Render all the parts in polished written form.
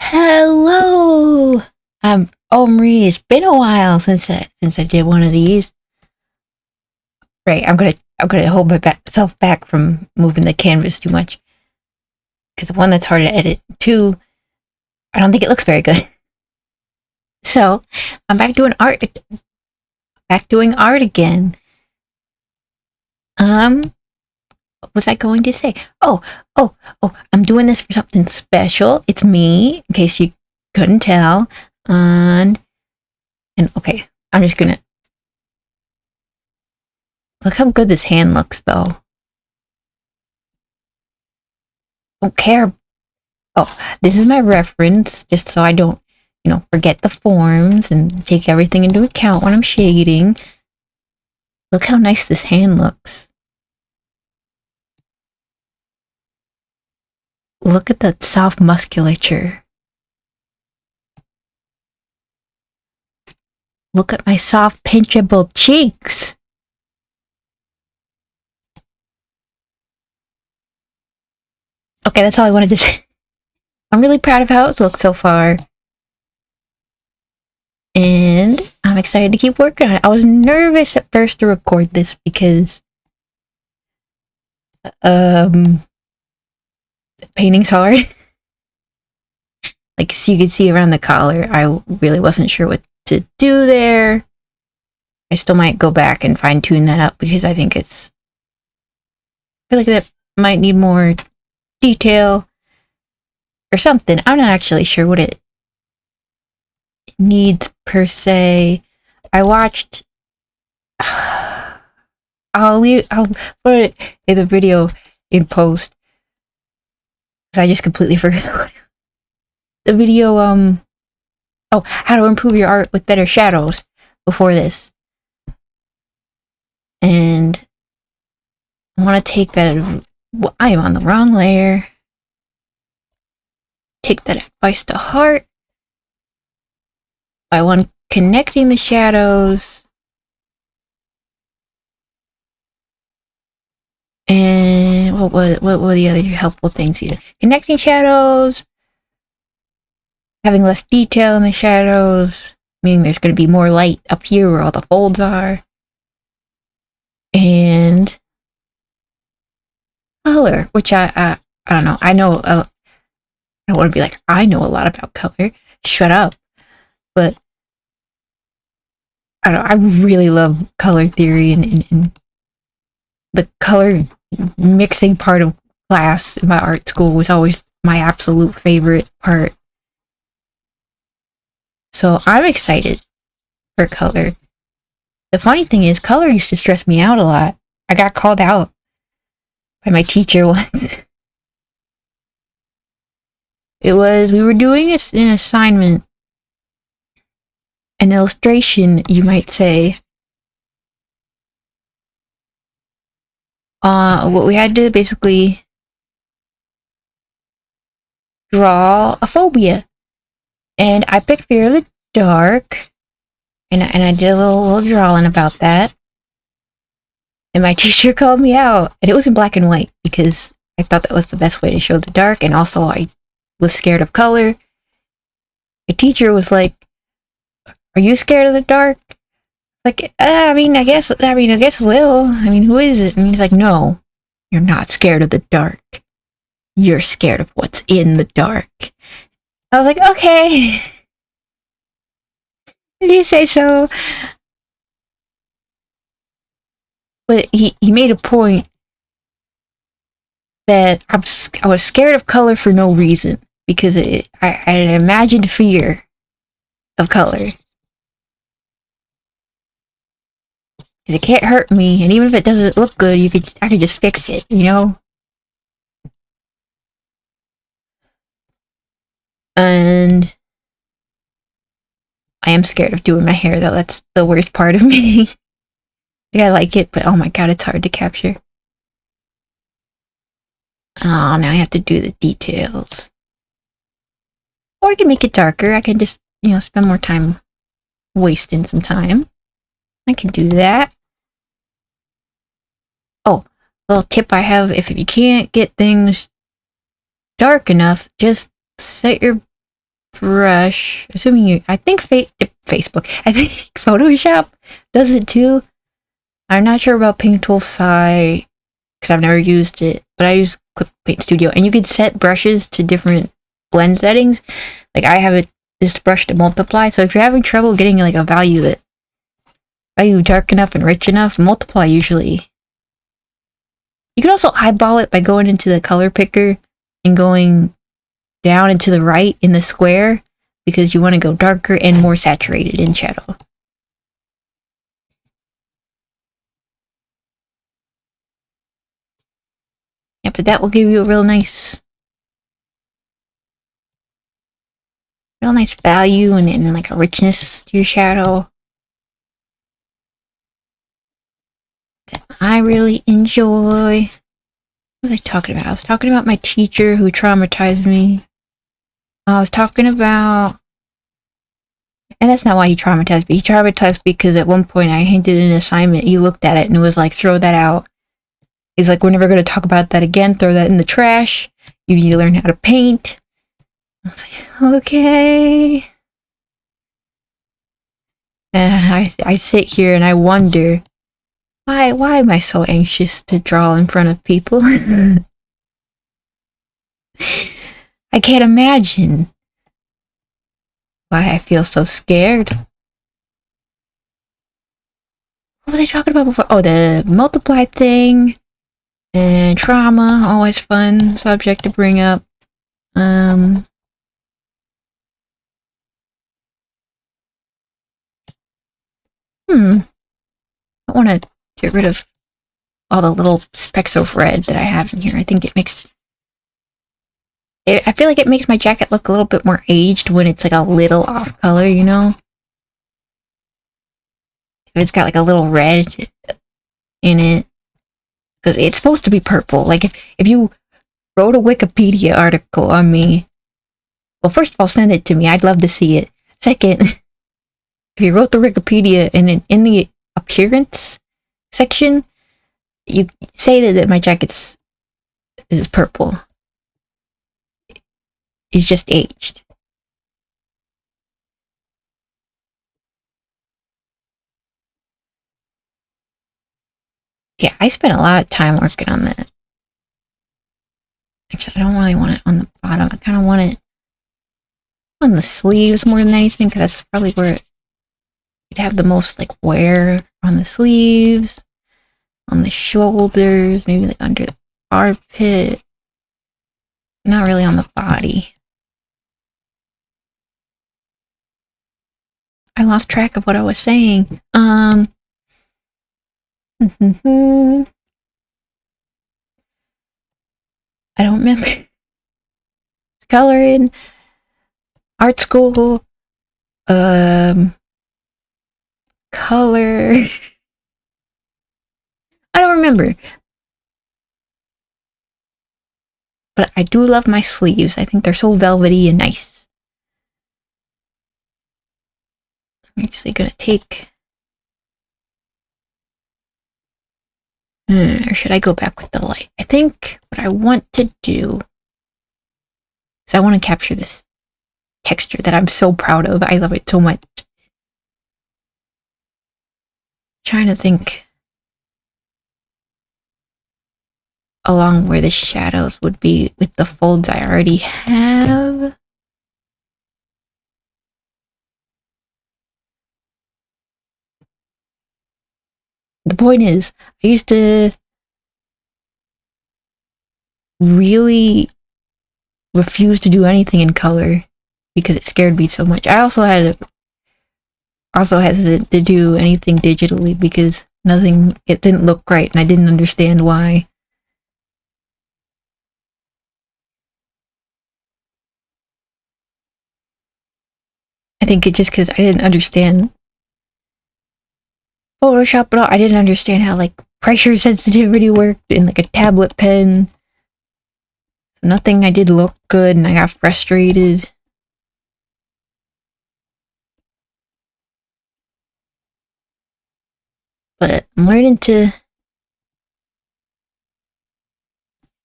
Hello, I'm Omri. It's been a while since I did one of these. Right, I'm gonna hold myself back from moving the canvas too much because one, that's hard to edit. Two, I don't think it looks very good. So I'm back doing art. Back doing art again. What was I going to say? Oh! I'm doing this for something special. It's me, in case you couldn't tell. And okay, I'm just gonna look how good this hand looks, though. Don't care. Oh, this is my reference, just so I don't, forget the forms and take everything into account when I'm shading. Look how nice this hand looks. Look at that soft musculature. Look at my soft, pinchable cheeks. Okay, that's all I wanted to say. I'm really proud of how it's looked so far. And I'm excited to keep working on it. I was nervous at first to record this because painting's hard. Like, so you can see around the collar, I really wasn't sure what to do there. I still might go back and fine tune that up because I think I feel like that might need more detail or something. I'm not actually sure what it needs per se. I watched I'll put it in the video in post because I just completely forgot the video. How to improve your art with better shadows before this. And I want to take that. I am on the wrong layer. Take that advice to heart. By one, connecting the shadows. And what were the other helpful things here? Connecting shadows. Having less detail in the shadows, meaning there's going to be more light up here where all the folds are. And color, which I don't know. I know, I don't want to be like, I know a lot about color. Shut up. But I don't know, I really love color theory and the color mixing part of class in my art school was always my absolute favorite part. So I'm excited for color. The funny thing is, color used to stress me out a lot. I got called out by my teacher once. We were doing an assignment, an illustration, you might say. What we had to basically draw a phobia. And I picked Fear of the Dark, and I did a little drawing about that. And my teacher called me out, and it was in black and white because I thought that was the best way to show the dark, and also I was scared of color. The teacher was like, "Are you scared of the dark?" Like, I guess a little. I mean, who is it? And he's like, "No, you're not scared of the dark. You're scared of what's in the dark." I was like, okay, if you say so. But he made a point that I was scared of color for no reason, because I had an imagined fear of color. It can't hurt me, and even if it doesn't look good, I could just fix it, you know? And I am scared of doing my hair, though. That's the worst part of me. I like it, but oh my god, it's hard to capture. Oh, now I have to do the details. Or I can make it darker. I can just, spend more time wasting some time. I can do that. Oh, little tip I have, if you can't get things dark enough, just set your brush. Assuming you, I think Facebook, I think Photoshop does it too. I'm not sure about Paint Tool Sci because I've never used it, but I use Quick Paint Studio, and you can set brushes to different blend settings. Like I have this brush to multiply, so if you're having trouble getting like a value dark enough and rich enough, multiply usually. You can also eyeball it by going into the color picker and going down and to the right in the square because you want to go darker and more saturated in shadow. Yeah, but that will give you a real nice value and like a richness to your shadow that I really enjoy. What was I talking about? I was talking about my teacher who traumatized me. I was talking about, and that's not why he traumatized me. He traumatized me because at one point I handed an assignment. He looked at it and it was like, throw that out. He's like, we're never going to talk about that again. Throw that in the trash. You need to learn how to paint. I was like, okay. And I sit here and I wonder, why am I so anxious to draw in front of people? I can't imagine why I feel so scared. What was I talking about before? Oh, the multiply thing. And trauma, always fun subject to bring up. I want to get rid of all the little specks of red that I have in here. I think I feel like it makes my jacket look a little bit more aged when it's like a little off color, you know? If it's got like a little red in it. Because it's supposed to be purple. Like if you wrote a Wikipedia article on me, well, first of all, send it to me. I'd love to see it. Second, if you wrote the Wikipedia and in the appearance section, you say that my jacket is purple. It's just aged. Yeah, I spent a lot of time working on that. Actually, I don't really want it on the bottom. I kind of want it on the sleeves more than anything, because that's probably where you'd have the most like wear on the sleeves, on the shoulders, maybe like under the armpit. Not really on the body. I lost track of what I was saying. I don't remember. It's coloring, art school, color. I don't remember. But I do love my sleeves. I think they're so velvety and nice. I'm actually gonna take... or should I go back with the light? I think what I want to do is I want to capture this texture that I'm so proud of. I love it so much. Trying to think along where the shadows would be with the folds I already have. The point is, I used to really refuse to do anything in color because it scared me so much. I also hesitant to do anything digitally because it didn't look right and I didn't understand why. I think it's just because I didn't understand Photoshop at all. I didn't understand how like pressure sensitivity worked in like a tablet pen. So nothing I did looked good and I got frustrated. But I'm learning to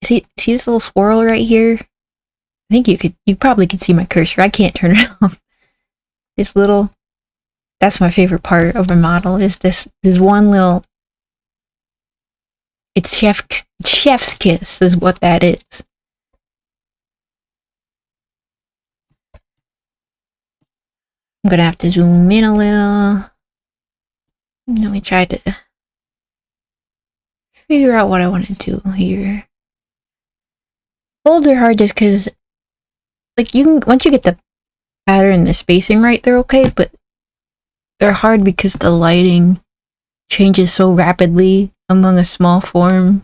see this little swirl right here? I think you probably could see my cursor. I can't turn it off. This little, that's my favorite part of a model, is this one little, it's chef's kiss is what that is. I'm gonna have to zoom in a little. Let me try to figure out what I want to do here. Folds are hard just because, like, you can, once you get the pattern and the spacing right, they're okay, but they're hard because the lighting changes so rapidly among a small form.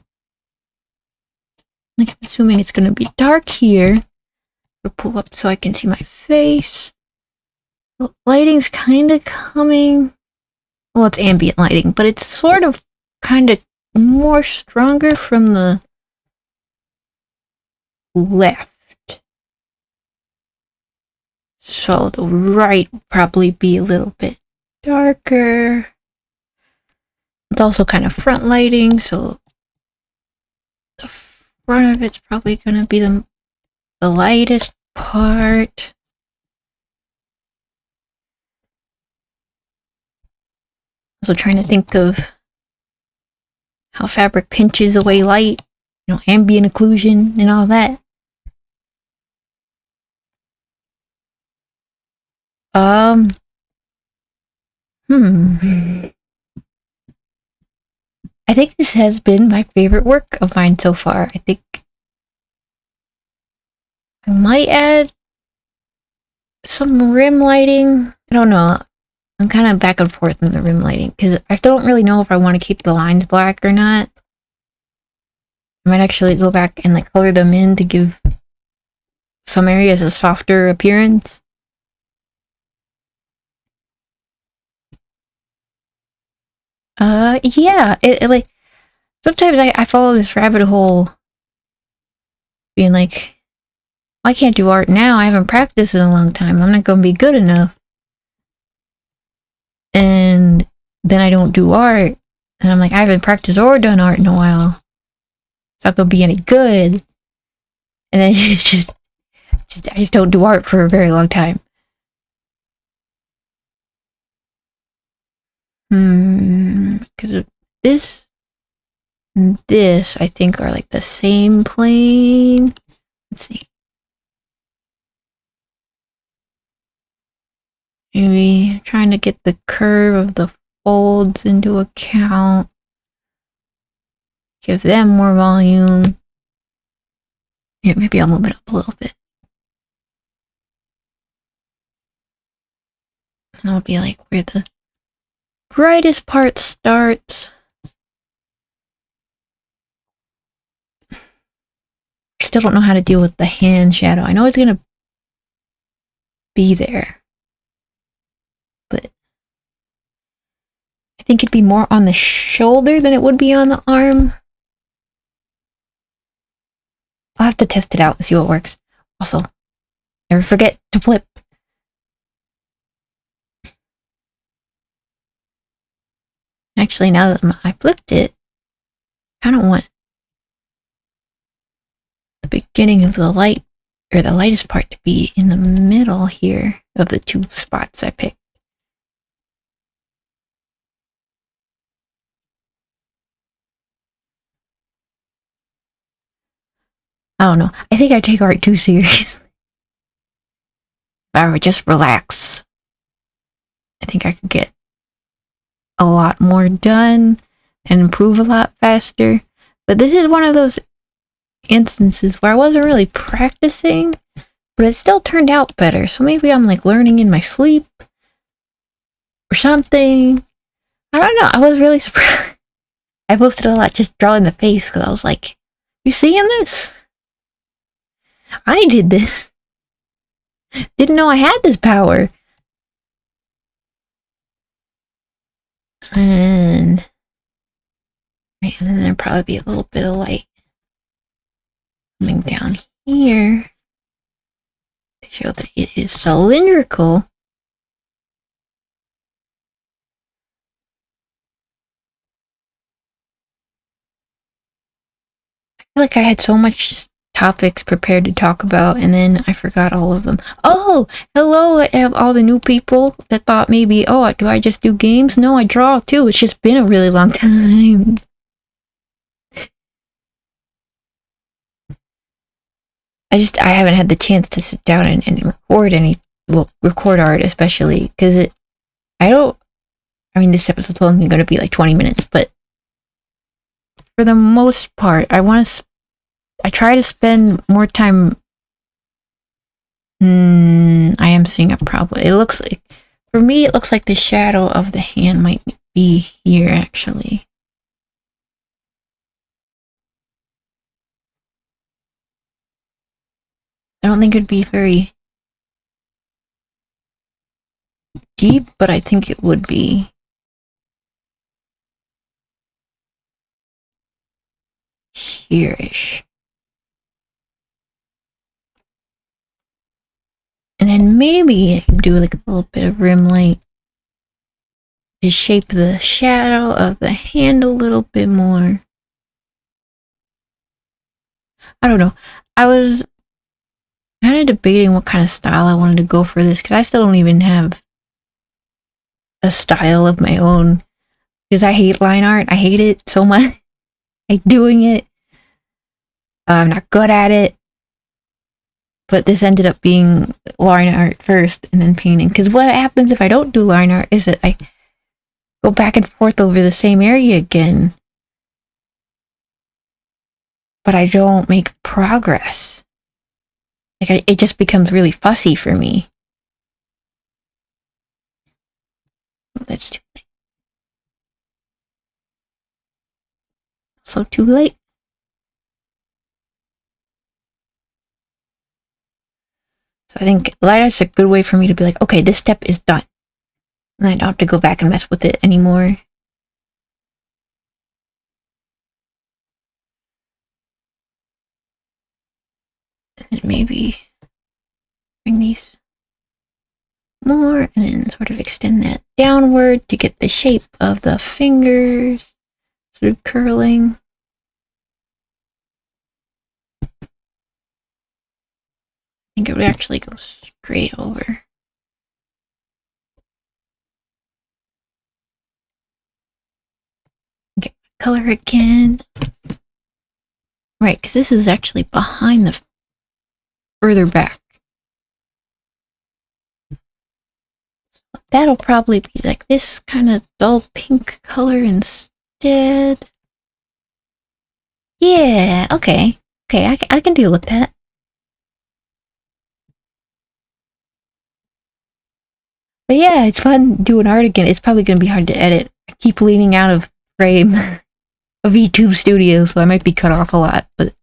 Like, I'm assuming it's gonna be dark here. I'll pull up so I can see my face. The lighting's kind of coming. Well, it's ambient lighting, but it's sort of kind of more stronger from the left. So the right will probably be a little bit darker. It's also kind of front lighting, so the front of it's probably going to be the lightest part. Also trying to think of how fabric pinches away light, ambient occlusion and all that. I think this has been my favorite work of mine so far. I think I might add some rim lighting. I don't know. I'm kind of back and forth on the rim lighting because I still don't really know if I want to keep the lines black or not. I might actually go back and like color them in to give some areas a softer appearance. Yeah, it like, sometimes I follow this rabbit hole being like, I can't do art now, I haven't practiced in a long time, I'm not gonna be good enough. And then I don't do art, and I'm like, I haven't practiced or done art in a while. It's not gonna be any good. And then it's just I just don't do art for a very long time. Because this and this, I think, are like the same plane. Let's see. Maybe trying to get the curve of the folds into account. Give them more volume. Yeah, maybe I'll move it up a little bit. And I'll be like where the brightest part starts. I still don't know how to deal with the hand shadow. I know it's gonna be there, but I think it'd be more on the shoulder than it would be on the arm. I'll have to test it out and see what works. Also, never forget to flip. Actually, now that I flipped it, I don't want the beginning of the light, or the lightest part, to be in the middle here of the two spots I picked. I don't know. I think I take art too seriously. If I would just relax, I think I could get a lot more done and improve a lot faster. But this is one of those instances where I wasn't really practicing, but it still turned out better. So maybe I'm like learning in my sleep or something. I don't know. I was really surprised. I posted a lot just drawing the face because I was like, you seeing this? I did this. Didn't know I had this power. And then there'll probably be a little bit of light coming down here to show that it is cylindrical. I feel like I had so much topics prepared to talk about, and then I forgot all of them. Oh, hello, all the new people that thought maybe, oh, do I just do games? No, I draw too. It's just been a really long time. I haven't had the chance to sit down and record record art, especially, because I mean, this episode's only going to be like 20 minutes, but for the most part, I try to spend more time. I am seeing a problem. It looks like, for me, it looks like the shadow of the hand might be here, actually. I don't think it'd be very deep, but I think it would be. Here-ish. And then maybe I can do like a little bit of rim light to shape the shadow of the hand a little bit more. I don't know. I was kind of debating what kind of style I wanted to go for this, because I still don't even have a style of my own, because I hate line art. I hate it so much. I hate doing it. I'm not good at it. But this ended up being line art first and then painting. Because what happens if I don't do line art is that I go back and forth over the same area again. But I don't make progress. Like, it just becomes really fussy for me. That's too late. So too late. So I think line art's a good way for me to be like, okay, this step is done. And I don't have to go back and mess with it anymore. And maybe bring these more and then sort of extend that downward to get the shape of the fingers sort of curling. I think it would actually go straight over. Get color again. Right, because this is actually behind the further back. So that'll probably be like this kind of dull pink color instead. Yeah, okay. Okay, I can deal with that. But yeah, it's fun doing art again. It's probably going to be hard to edit. I keep leaning out of frame of VtubeStudio, so I might be cut off a lot, but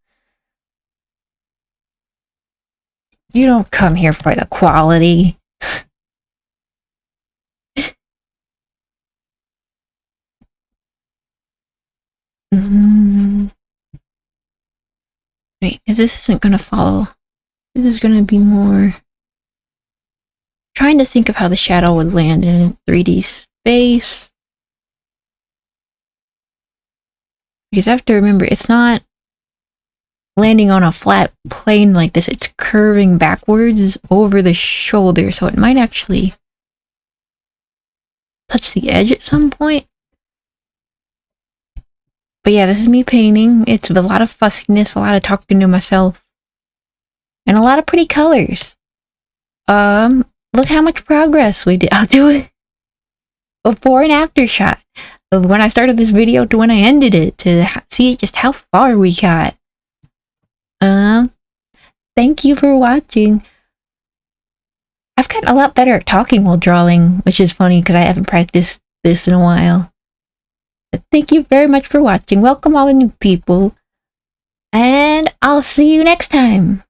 you don't come here for the quality. Right, because this isn't going to follow. This is going to be more trying to think of how the shadow would land in a 3D space. Because I have to remember, it's not landing on a flat plane like this. It's curving backwards over the shoulder, so it might actually touch the edge at some point. But yeah, this is me painting. It's a lot of fussiness, a lot of talking to myself, and a lot of pretty colors. Look how much progress we did. I'll do it before and after shot of when I started this video to when I ended it to see just how far we got. Thank you for watching. I've gotten a lot better at talking while drawing, which is funny because I haven't practiced this in a while. But thank you very much for watching. Welcome all the new people, and I'll see you next time.